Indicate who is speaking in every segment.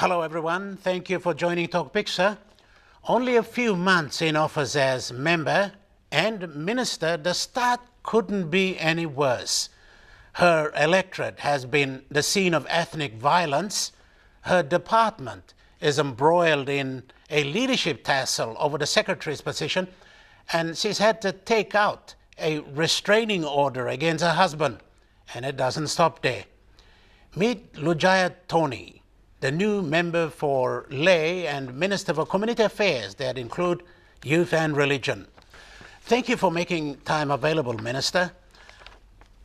Speaker 1: Hello everyone, thank you for joining Tok Piksa. Only a few months in office as member and minister, the start couldn't be any worse. Her electorate has been the scene of ethnic violence. Her department is embroiled in a leadership tussle over the secretary's position, and she's had to take out a restraining order against her husband, and it doesn't stop there. Meet Loujaya Toni, the new member for Lay and Minister for Community Affairs that include youth and religion. Thank you for making time available, Minister.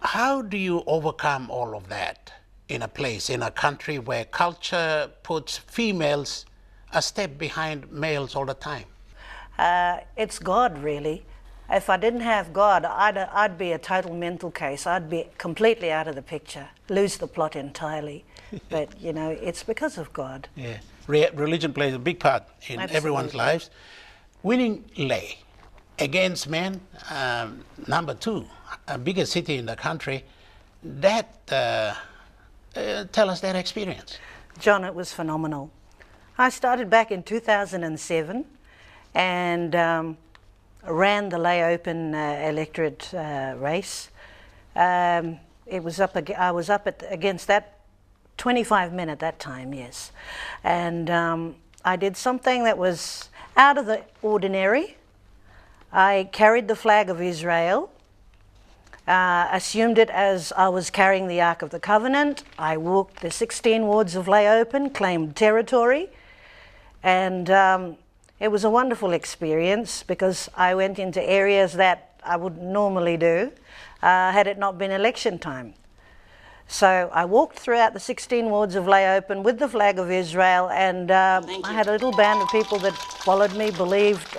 Speaker 1: How do you overcome all of that in a country where culture puts females a step behind males all the time?
Speaker 2: It's God, really. If I didn't have God, I'd be a total mental case. I'd be completely out of the picture, lose the plot entirely. But, you know, it's because of God.
Speaker 1: Yeah. Religion plays a big part in everyone's lives. Winning Lay against men, number 2, a bigger city in the country. Tell us that experience.
Speaker 2: John, it was phenomenal. I started back in 2007 and ran the Lay Open electorate race. I was up against that 25 men at that time, yes. And I did something that was out of the ordinary. I carried the flag of Israel, assumed it as I was carrying the Ark of the Covenant. I walked the 16 wards of Lay Open, claimed territory, and it was a wonderful experience because I went into areas that I wouldn't normally do had it not been election time. So I walked throughout the 16 wards of Lay Open with the flag of Israel, and I had a little band of people that followed me, believed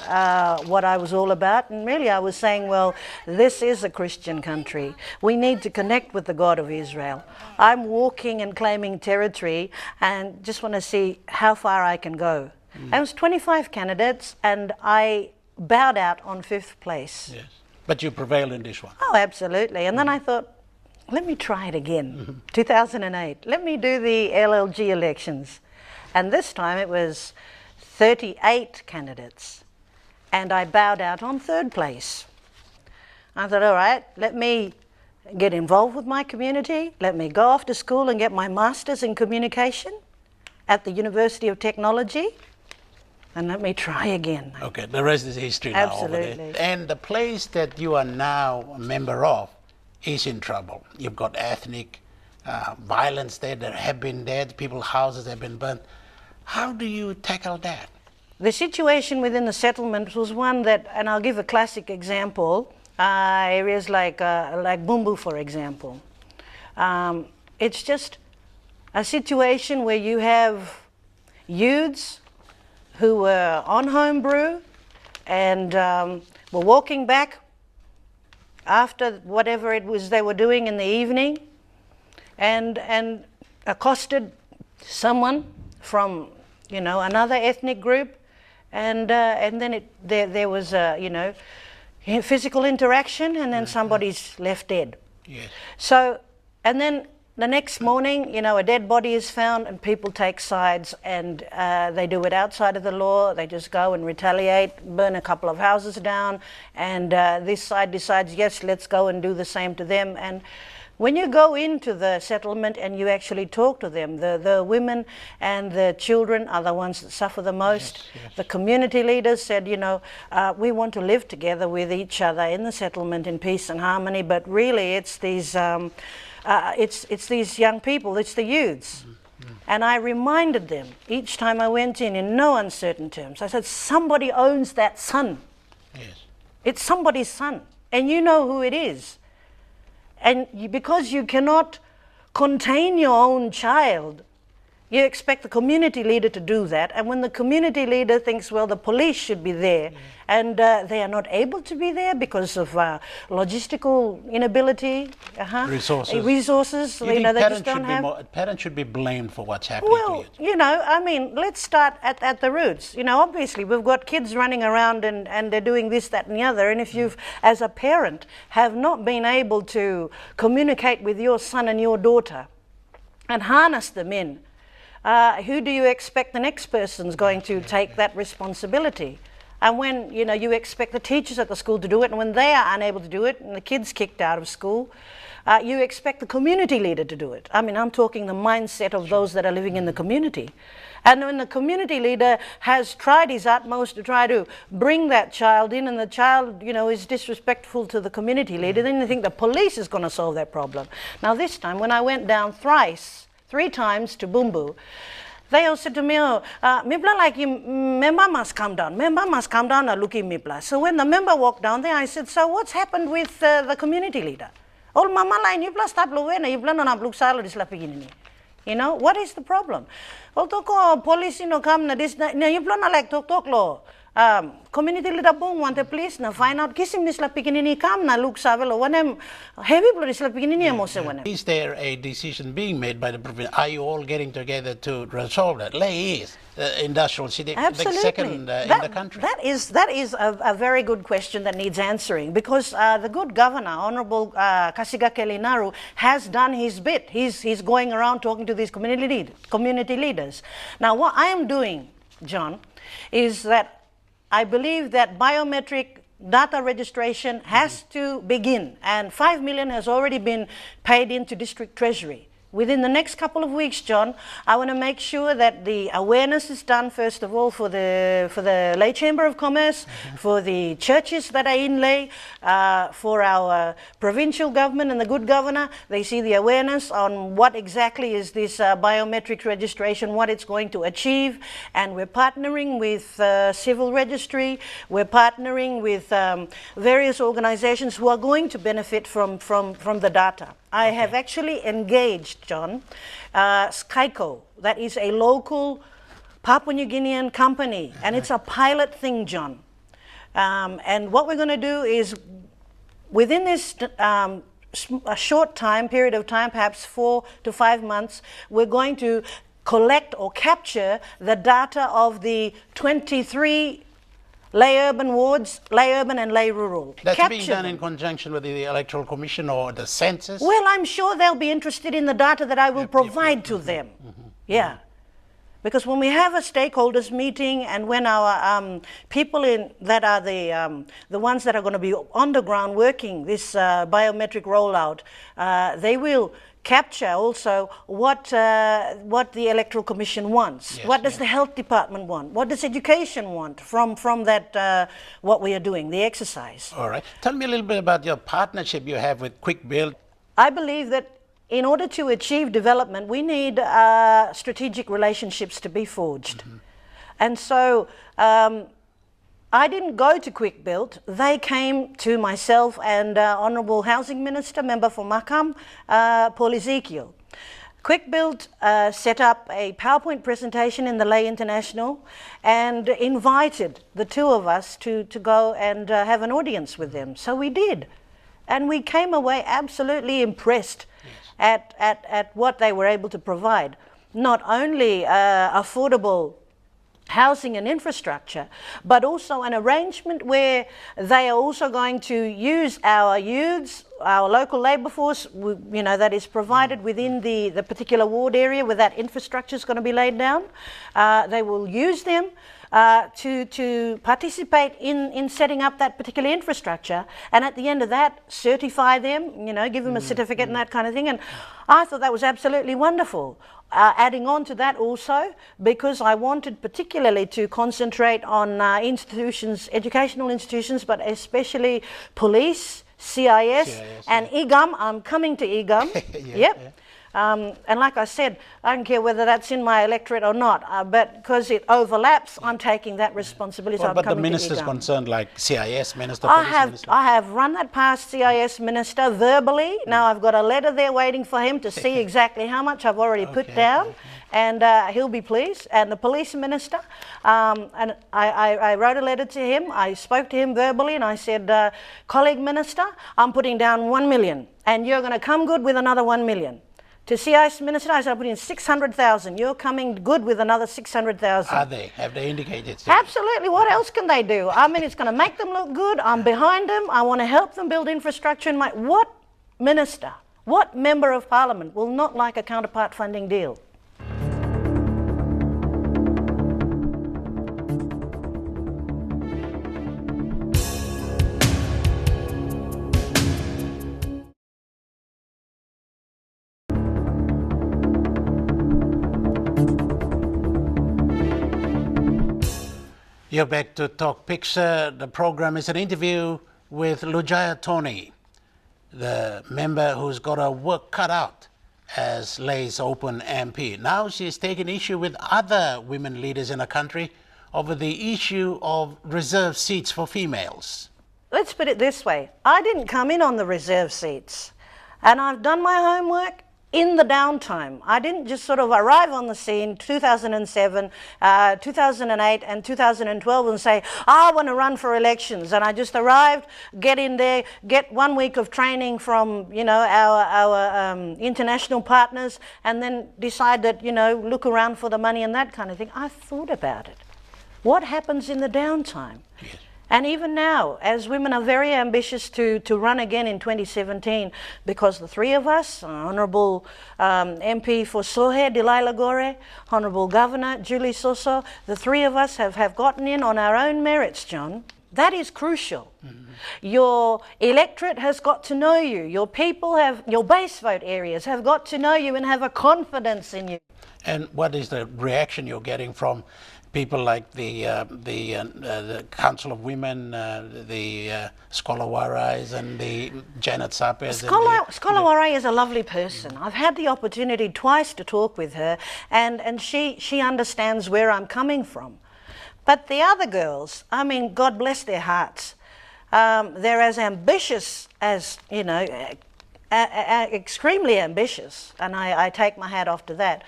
Speaker 2: what I was all about, and really I was saying, well, this is a Christian country. We need to connect with the God of Israel. I'm walking and claiming territory and just want to see how far I can go. There was 25 candidates and I bowed out on 5th place.
Speaker 1: Yes. But you prevailed in this one.
Speaker 2: Oh, absolutely. And then I thought, let me try it again. 2008. Let me do the LLG elections. And this time it was 38 candidates. And I bowed out on 3rd place. I thought, all right, let me get involved with my community. Let me go off to school and get my master's in communication at the University of Technology. And let me try again.
Speaker 1: Okay, the rest is history now.
Speaker 2: Absolutely.
Speaker 1: Over there. And the place that you are now a member of is in trouble. You've got ethnic violence there. There have been dead, people's houses have been burnt. How do you tackle that?
Speaker 2: The situation within the settlement was one that, and I'll give a classic example, areas like Bumbu, for example. It's just a situation where you have youths who were on homebrew and were walking back after whatever it was they were doing in the evening, and accosted someone from, you know, another ethnic group, and then there was physical interaction, and then somebody's left dead.
Speaker 1: Yes.
Speaker 2: So, and then the next morning, you know, a dead body is found and people take sides, and they do it outside of the law. They just go and retaliate, burn a couple of houses down, and this side decides, yes, let's go and do the same to them. And when you go into the settlement and you actually talk to them, the women and the children are the ones that suffer the most. Yes, yes. The community leaders said, you know, we want to live together with each other in the settlement in peace and harmony, but really it's these it's these young people, it's the youths. And I reminded them each time I went in no uncertain terms. I said, somebody owns that son.
Speaker 1: Yes.
Speaker 2: It's somebody's son, and you know who it is. And because you cannot contain your own child, you expect the community leader to do that. And when the community leader thinks, well, the police should be there, and they are not able to be there because of logistical inability, resources, you know, they just don't have.
Speaker 1: Parents should be blamed for what's happening
Speaker 2: well,
Speaker 1: to you.
Speaker 2: You know, I mean, let's start at the roots. You know, obviously we've got kids running around and they're doing this, that and the other. And if you've, as a parent, have not been able to communicate with your son and your daughter and harness them in, who do you expect the next person's going to take that responsibility? And when, you know, you expect the teachers at the school to do it, and when they are unable to do it, and the kids kicked out of school, you expect the community leader to do it. I mean, I'm talking the mindset of those that are living in the community. And when the community leader has tried his utmost to try to bring that child in, and the child, you know, is disrespectful to the community leader, then you think the police is going to solve that problem. Now this time, when I went down three times to Bumbu, they all said to me, oh, Mipla, like, member must come down. Member must come down and look at Mipla. So when the member walked down there, I said, so what's happened with the community leader? Oh, mama lain, Mipla stop luwena, Mipla no na bluk salo dis la pigini. You know, what is the problem? Well, toko police, you know, come na this na Mipla na like talk lo. Community leader bong want the police na find out kisim dis la pigini come na look savelo wanem heavy blood dis la pigini mo se wanem.
Speaker 1: Is there a decision being made by the province? Are you all getting together to resolve that? Leh is industrial city,
Speaker 2: Absolutely.
Speaker 1: the second in the country.
Speaker 2: That is a very good question that needs answering, because the good governor, Honourable Kasiga Kelinaru, has done his bit. He's going around talking to these community leaders. Now, what I am doing, John, is that I believe that biometric data registration has to begin, and 5 million has already been paid into District Treasury. Within the next couple of weeks, John, I want to make sure that the awareness is done, first of all, for the Lay Chamber of Commerce, for the churches that are in Lay, for our provincial government and the good governor. They see the awareness on what exactly is this biometric registration, what it's going to achieve. And we're partnering with Civil Registry. We're partnering with various organizations who are going to benefit from the data. I have actually engaged, John, Skyco, that is a local Papua New Guinean company, and it's a pilot thing, John. And what we're going to do is, within this a short period of time, perhaps 4 to 5 months, we're going to collect or capture the data of the 23 Lay urban wards, lay urban and lay rural.
Speaker 1: That's being done in conjunction with the Electoral Commission or the census?
Speaker 2: Well, I'm sure they'll be interested in the data that I will provide to them. Yeah. Because when we have a stakeholders meeting, and when our people that are the ones that are going to be on the ground working this biometric rollout, they will capture also what the Electoral Commission wants. Yes, what does the Health Department want? What does Education want from that what we are doing, the exercise?
Speaker 1: All right. Tell me a little bit about your partnership you have with Quick Build.
Speaker 2: I believe that in order to achieve development, we need strategic relationships to be forged. And so I didn't go to Quick Build. They came to myself and Honourable Housing Minister, Member for Makam, Paul Ezekiel. Quick Build set up a PowerPoint presentation in the Lay International and invited the two of us to go and have an audience with them. So we did. And we came away absolutely impressed at what they were able to provide. Not only affordable housing and infrastructure, but also an arrangement where they are also going to use our youths, our local labour force, you know, that is provided within the particular ward area where that infrastructure is going to be laid down. They will use them to participate in setting up that particular infrastructure, and at the end of that, certify them, you know, give them a certificate and that kind of thing. And I thought that was absolutely wonderful. Adding on to that also, because I wanted particularly to concentrate on institutions, educational institutions, but especially police, CIS, and EGAM. I'm coming to EGAM. And like I said, I don't care whether that's in my electorate or not, but because it overlaps, I'm taking that responsibility.
Speaker 1: Well,
Speaker 2: so
Speaker 1: but the minister's concerned, like CIS Minister, Minister.
Speaker 2: I have run that past CIS Minister verbally. Now I've got a letter there waiting for him to see exactly how much I've already put down. And he'll be pleased. And the Police Minister, and I wrote a letter to him. I spoke to him verbally and I said, colleague Minister, I'm putting down 1 million and you're going to come good with another 1 million. To CIS Minister, I said, I'm putting in 600,000. You're coming good with another 600,000.
Speaker 1: Are they? Have they indicated?
Speaker 2: Absolutely. What else can they do? I mean, it's going to make them look good. I'm behind them. I want to help them build infrastructure. And what minister, what member of parliament will not like a counterpart funding deal?
Speaker 1: You're back to Tok Piksa. The program is an interview with Loujaya Toni, the member who's got her work cut out as Lays Open MP. Now she's taking issue with other women leaders in the country over the issue of reserved seats for females.
Speaker 2: Let's put it this way. I didn't come in on the reserve seats, and I've done my homework in the downtime. I didn't just sort of arrive on the scene 2007, 2008 and 2012 and say, I want to run for elections. And I just arrived, get in there, get 1 week of training from, you know, our international partners, and then decide that, you know, look around for the money and that kind of thing. I thought about it. What happens in the downtime?
Speaker 1: Yes.
Speaker 2: And even now, as women are very ambitious to run again in 2017, because the three of us, Honourable MP for Sohe, Delilah Gore, Honourable Governor, Julie Soso, the three of us have gotten in on our own merits, John. That is crucial. Mm-hmm. Your electorate has got to know you. Your people have, your base vote areas have got to know you and have a confidence in you.
Speaker 1: And what is the reaction you're getting from people like the Council of Women, the Scholar Warais and the Janet Sapes?
Speaker 2: Scholar Warai is a lovely person. I've had the opportunity twice to talk with her, and she understands where I'm coming from. But the other girls, I mean, God bless their hearts. They're as ambitious as, you know, extremely ambitious, and I take my hat off to that.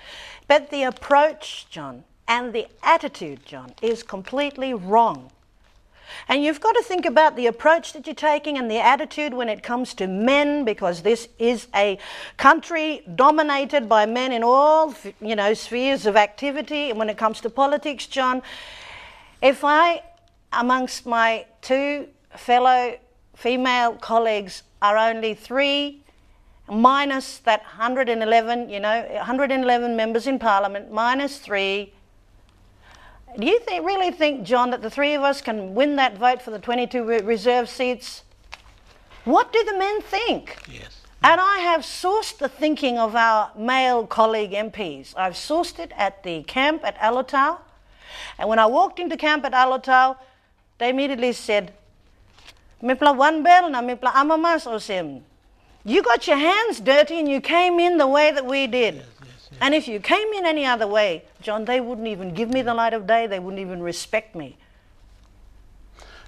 Speaker 2: But the approach, John, and the attitude, John, is completely wrong. And you've got to think about the approach that you're taking and the attitude when it comes to men, because this is a country dominated by men in all, you know, spheres of activity. And when it comes to politics, John, if I, amongst my two fellow female colleagues, are only three, minus that 111, you know, 111 members in Parliament, minus three, do you really think, John, that the three of us can win that vote for the 22 reserve seats? What do the men think?
Speaker 1: Yes.
Speaker 2: And I have sourced the thinking of our male colleague MPs. I've sourced it at the camp at Alotau. And when I walked into camp at Alotau, they immediately said, Mipla one bell na mipla amamas osim. You got your hands dirty and you came in the way that we did. Yes. And if you came in any other way, John, they wouldn't even give me the light of day. They wouldn't even respect me.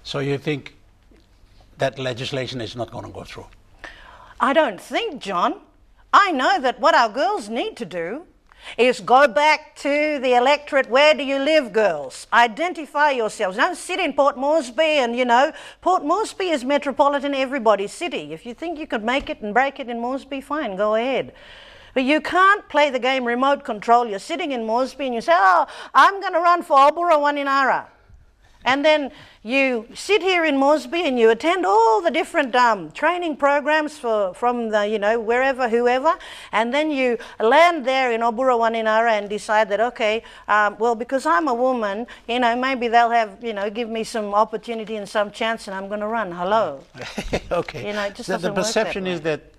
Speaker 1: So you think that legislation is not going to go through?
Speaker 2: I don't think, John. I know that what our girls need to do is go back to the electorate. Where do you live, girls? Identify yourselves. Don't sit in Port Moresby and, you know, Port Moresby is metropolitan everybody's city. If you think you could make it and break it in Moresby, fine, go ahead. But you can't play the game remote control. You're sitting in Moresby and you say, oh, I'm going to run for Obura Waninara. And then you sit here in Moresby and you attend all the different training programs from the, you know, wherever, whoever, and then you land there in Obura Waninara and decide that, okay, well, because I'm a woman, you know, maybe they'll have, you know, give me some opportunity and some chance and I'm going to run. Hello.
Speaker 1: Okay.
Speaker 2: You know, it just
Speaker 1: the
Speaker 2: doesn't work
Speaker 1: perception
Speaker 2: that way.
Speaker 1: is that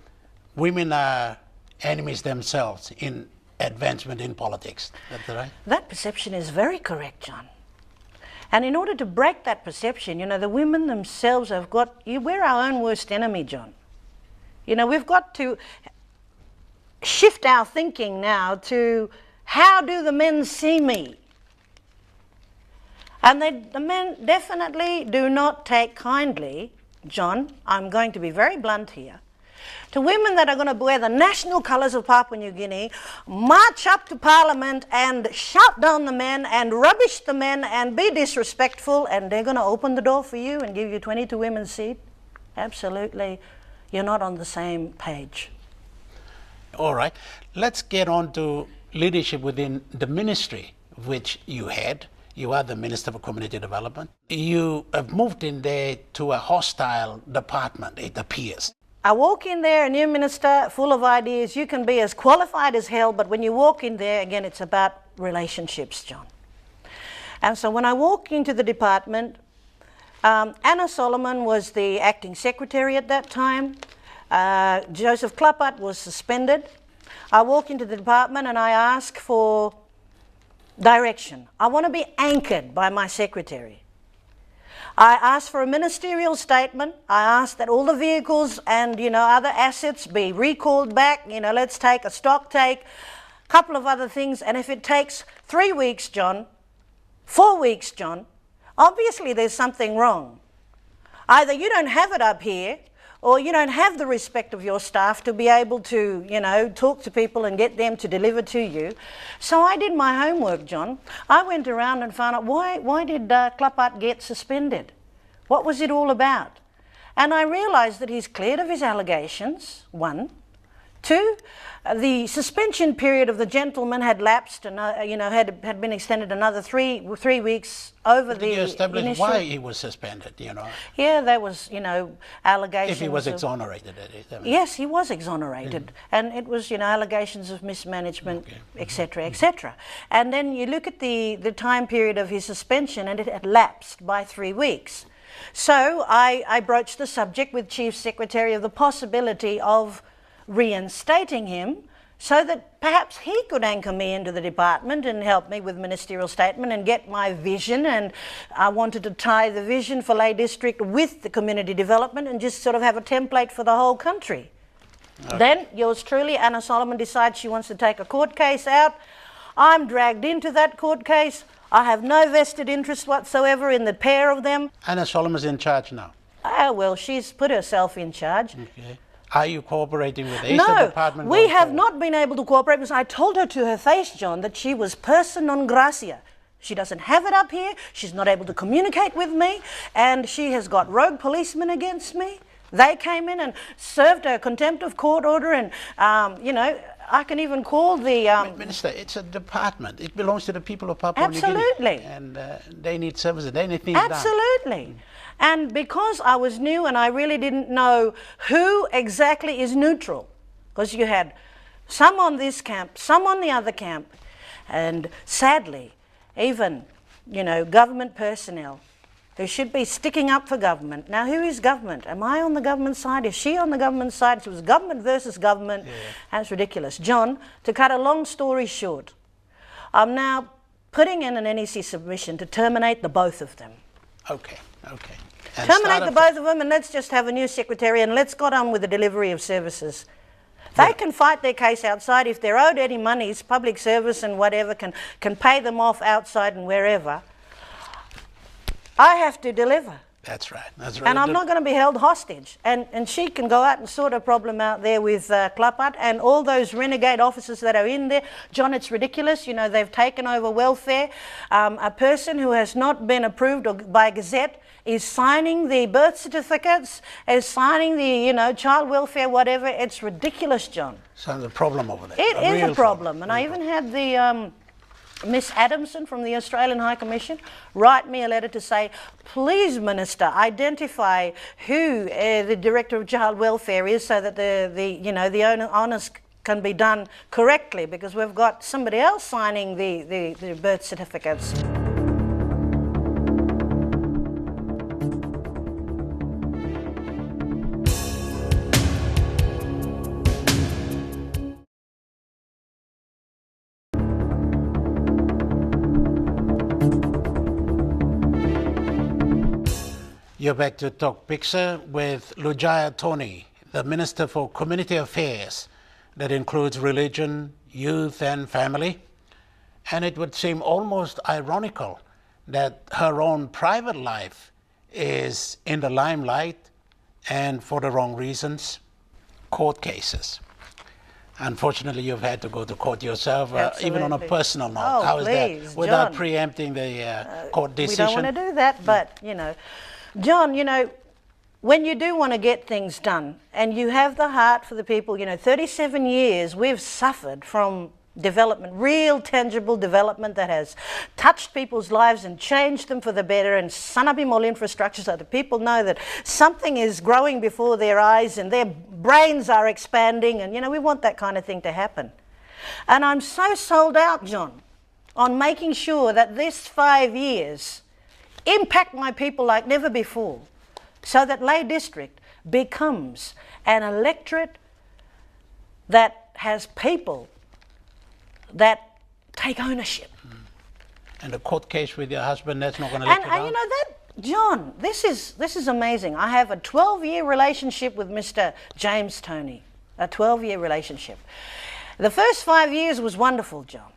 Speaker 1: women are enemies themselves in advancement in politics. That's right?
Speaker 2: That perception is very correct, John. And in order to break that perception, you know, the women themselves have got, we're our own worst enemy, John. You know, we've got to shift our thinking now to how do the men see me? And the men definitely do not take kindly, John, I'm going to be very blunt here, to women that are going to wear the national colours of Papua New Guinea, march up to Parliament and shout down the men and rubbish the men and be disrespectful, and they're going to open the door for you and give you 22 women's seat. Absolutely, you're not on the same page.
Speaker 1: All right, let's get on to leadership within the ministry which you had. You are the Minister for Community Development. You have moved in there to a hostile department, it appears.
Speaker 2: I walk in there, a new minister, full of ideas. You can be as qualified as hell, but when you walk in there, again, it's about relationships, John. And so when I walk into the department, Anna Solomon was the acting secretary at that time. Joseph Klappert was suspended. I walk into the department and I ask for direction. I want to be anchored by my secretary. I asked for a ministerial statement. I asked that all the vehicles and, other assets be recalled back. Let's take a stock take, a couple of other things. And if it takes 3 weeks, John, 4 weeks, John, obviously there's something wrong. Either you don't have it up here, or you don't have the respect of your staff to be able to, talk to people and get them to deliver to you. So I did my homework, John. I went around and found out why did Klapat get suspended? What was it all about? And I realised that he's cleared of his allegations, 1. 2, the suspension period of the gentleman had lapsed and had been extended another 3 weeks over the
Speaker 1: Did you establish
Speaker 2: initial...
Speaker 1: why he was suspended,
Speaker 2: Yeah, there was, allegations.
Speaker 1: If he was exonerated, that is.
Speaker 2: Yes, he was exonerated. And it was, allegations of mismanagement, etc., etc. And then you look at the time period of his suspension and it had lapsed by 3 weeks. So I broached the subject with Chief Secretary of the possibility of reinstating him so that perhaps he could anchor me into the department and help me with ministerial statement and get my vision. And I wanted to tie the vision for Lay District with the community development and just sort of have a template for the whole country. Okay. Then yours truly, Anna Solomon, decides she wants to take a court case out. I'm dragged into that court case. I have no vested interest whatsoever in the pair of them.
Speaker 1: Anna Solomon's in charge now?
Speaker 2: Oh, well, she's put herself in charge.
Speaker 1: Okay. Are you cooperating with the Eastern Department?
Speaker 2: No, we have not been able to cooperate because I told her to her face, John, that she was person non gracia. She doesn't have it up here, she's not able to communicate with me, and she has got rogue policemen against me. They came in and served a contempt of court order and, I can even call the...
Speaker 1: Minister, it's a department. It belongs to the people of Papua New Guinea.
Speaker 2: Absolutely.
Speaker 1: And they need services, they need things done.
Speaker 2: Absolutely. And because I was new and I really didn't know who exactly is neutral, because you had some on this camp, some on the other camp, and sadly, even, government personnel who should be sticking up for government. Now, who is government? Am I on the government side? Is she on the government side? It was government versus government, and it's ridiculous. John, to cut a long story short, I'm now putting in an NEC submission to terminate the both of them.
Speaker 1: Okay. And
Speaker 2: terminate the both of them and let's just have a new secretary and let's get on with the delivery of services. They can fight their case outside. If they're owed any monies, public service and whatever can pay them off outside and wherever. I have to deliver.
Speaker 1: That's right.
Speaker 2: And I'm not going to be held hostage. And she can go out and sort a problem out there with Klapat and all those renegade officers that are in there. John, it's ridiculous. They've taken over welfare. A person who has not been approved by Gazette is signing the birth certificates, is signing the, child welfare, whatever. It's ridiculous, John.
Speaker 1: So there's a problem over there.
Speaker 2: It is a problem. And I even had the... Miss Adamson from the Australian High Commission write me a letter to say, please, Minister, identify who the Director of Child Welfare is so that the honours can be done correctly, because we've got somebody else signing the birth certificates.
Speaker 1: You're back to Tok Piksa with Loujaya Toni, the Minister for Community Affairs, that includes religion, youth and family. And it would seem almost ironical that her own private life is in the limelight and for the wrong reasons, court cases. Unfortunately, you've had to go to court yourself, even on a personal note.
Speaker 2: Oh,
Speaker 1: how is
Speaker 2: please,
Speaker 1: that? Without
Speaker 2: John,
Speaker 1: preempting the court decision.
Speaker 2: We don't want to do that, but, John, when you do want to get things done and you have the heart for the people, 37 years we've suffered from development, real tangible development that has touched people's lives and changed them for the better and sanabi more infrastructure so that people know that something is growing before their eyes and their brains are expanding and, we want that kind of thing to happen. And I'm so sold out, John, on making sure that this 5 years impact my people like never before, so that Lay District becomes an electorate that has people that take ownership.
Speaker 1: And the court case with your husband, that's not going to let you down?
Speaker 2: And that John, this is amazing. I have a 12-year relationship with Mr. James Toni, a 12-year relationship. The first 5 years was wonderful, John.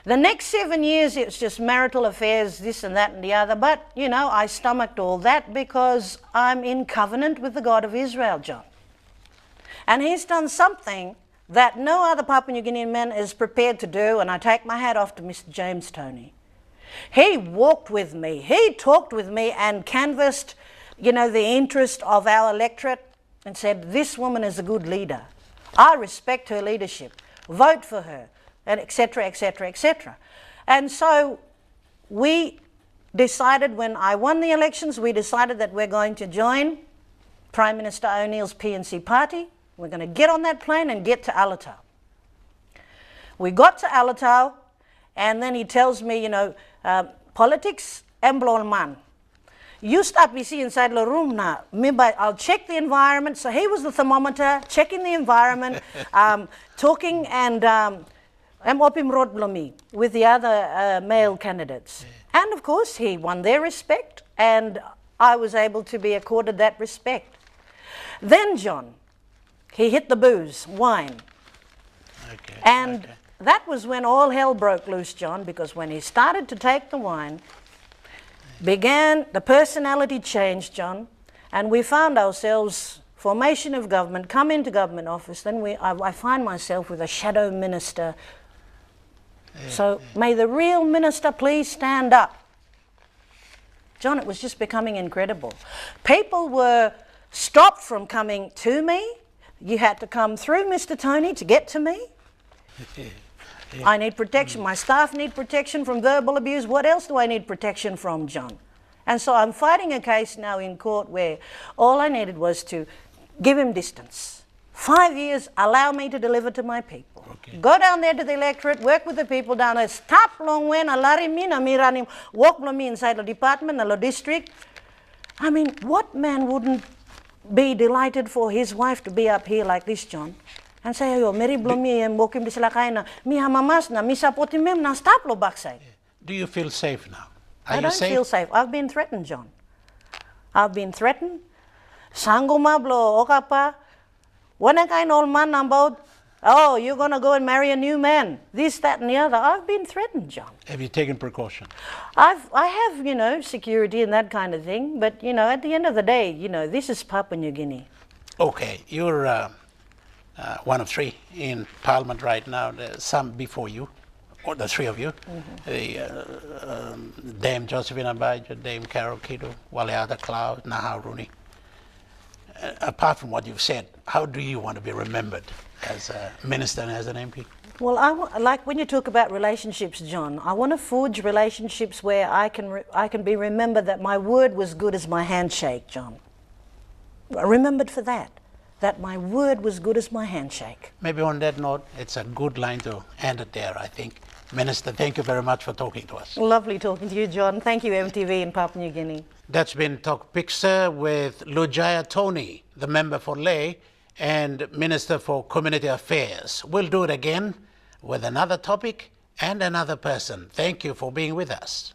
Speaker 2: The next 7 years, it's just marital affairs, this and that and the other. But, you know, I stomached all that because I'm in covenant with the God of Israel, John. And he's done something that no other Papua New Guinean man is prepared to do, and I take my hat off to Mr. James Toni. He walked with me, he talked with me and canvassed, you know, the interest of our electorate and said, this woman is a good leader. I respect her leadership. Vote for her, and etc., etc., etc. And so we decided, when I won the elections, we decided that we're going to join Prime Minister O'Neill's PNC party. We're going to get on that plane and get to Alatau. We got to Alatau, and then he tells me, you know, politics, emblol man. You stop me see inside the room now. I'll check the environment. So he was the thermometer, checking the environment, talking, and I'm opim road blomi with the other male candidates. And of course, he won their respect, and I was able to be accorded that respect. Then, John, he hit the booze, wine.
Speaker 1: Okay.
Speaker 2: And that was when all hell broke loose, John, because when he started to take the wine, the personality changed, John, and we found ourselves, formation of government, come into government office, then I find myself with a shadow minister. So may the real minister please stand up. John, it was just becoming incredible. People were stopped from coming to me. You had to come through Mr. Toni to get to me. I need protection. My staff need protection from verbal abuse. What else do I need protection from, John? And so I'm fighting a case now in court where all I needed was to give him distance. 5 years, allow me to deliver to my people. Okay. Go down there to the electorate, work with the people down there. Stop long when alari mi na miranim walk me inside the department, the district. I mean, what man wouldn't be delighted for his wife to be up here like this, John? And say, ayo, Mary Blomi and Bokim Disalakay na, mi hamamas na, mi sapotimem na, stop lo backside.
Speaker 1: Do you feel safe now?
Speaker 2: I don't feel safe. I've been threatened, John. I've been threatened. Sango mablo, okapa. When I kind old man about, oh, you're going to go and marry a new man, this, that, and the other. I've been threatened, John.
Speaker 1: Have you taken precaution?
Speaker 2: I have, you know, security and that kind of thing. But, you know, at the end of the day, you know, this is Papua New Guinea.
Speaker 1: Okay, you're one of three in Parliament right now. There's some before you, or the three of you. Dame Josephine Abaja, Dame Carol Kido, Waleada Cloud, Naha Rooney. Apart from what you've said, how do you want to be remembered as a minister and as an MP?
Speaker 2: Well, like when you talk about relationships, John, I want to forge relationships where I can be remembered that my word was good as my handshake, John. Remembered for that my word was good as my handshake.
Speaker 1: Maybe on that note, it's a good line to end it there, I think. Minister, thank you very much for talking to us.
Speaker 2: Lovely talking to you, John. Thank you, MTV in Papua New Guinea.
Speaker 1: That's been Tok Piksa with Loujaya Toni, the member for Ley and Minister for Community Affairs. We'll do it again with another topic and another person. Thank you for being with us.